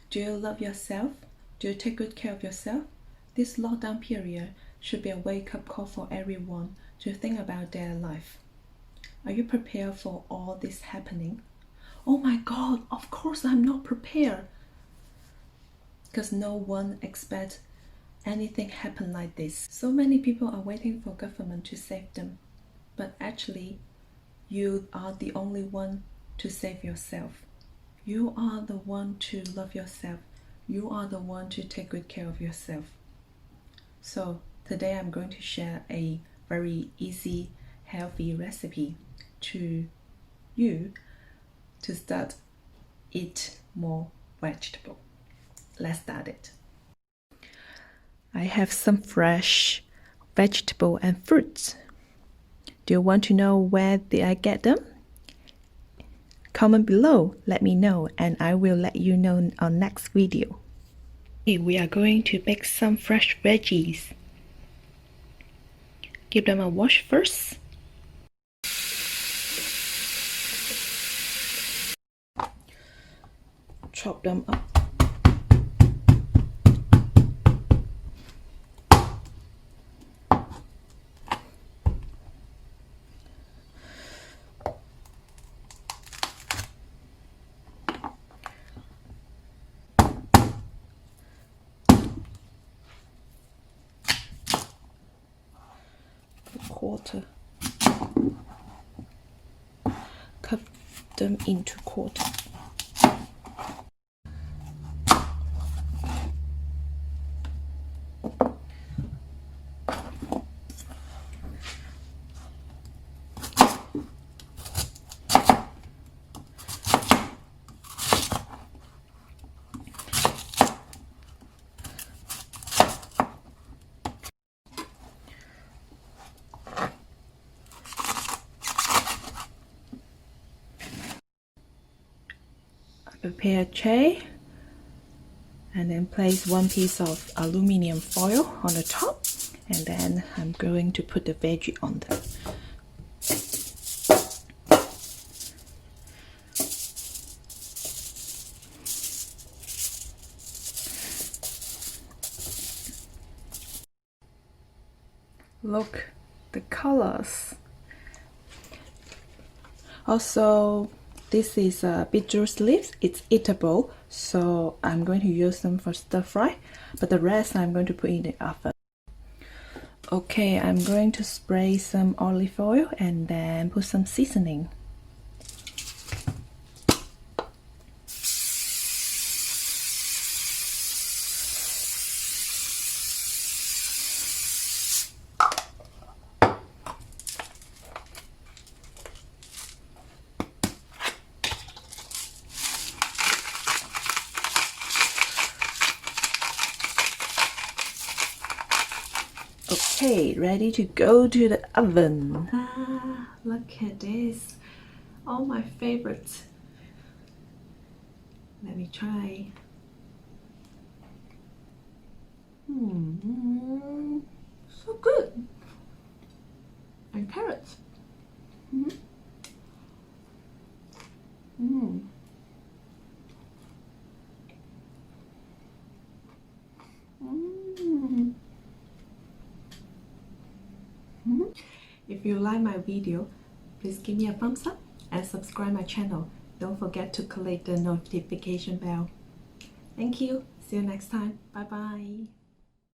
Do you love yourself? Do you take good care of yourself? This lockdown period should be a wake-up call for everyone to think about their life. Are you prepared for all this happening? Oh my God, of course I'm not prepared. Because no one expects anything happen like this. So many people are waiting for government to save them. But actually, you are the only one to save yourself. You are the one to love yourself. You are the one to take good care of yourself. So today I'm going to share a very easy, healthy recipe to you to start eat more vegetable. Let's start it. I have some fresh vegetable and fruits. Do you want to know where did I get them? Comment below, let me know, and I will let you know on next video. Okay, we are going to make some fresh veggies. Give them a wash first. Chop them up. Quarter. Cut them into quarter. Prepare a tray and then place one piece of aluminum foil on the top, and then I'm going to put the veggie on there. Look, the colors. Also, this is beetroot leaves. It's eatable, so I'm going to use them for stir fry, but the rest I'm going to put in the oven. Okay, I'm going to spray some olive oil and then put some seasoning. Okay, ready to go to the oven. Look at this. All my favorites. Let me try. So good. And carrots. If you like my video, please give me a thumbs up and subscribe my channel. Don't forget to click the notification bell. Thank you. See you next time. Bye bye.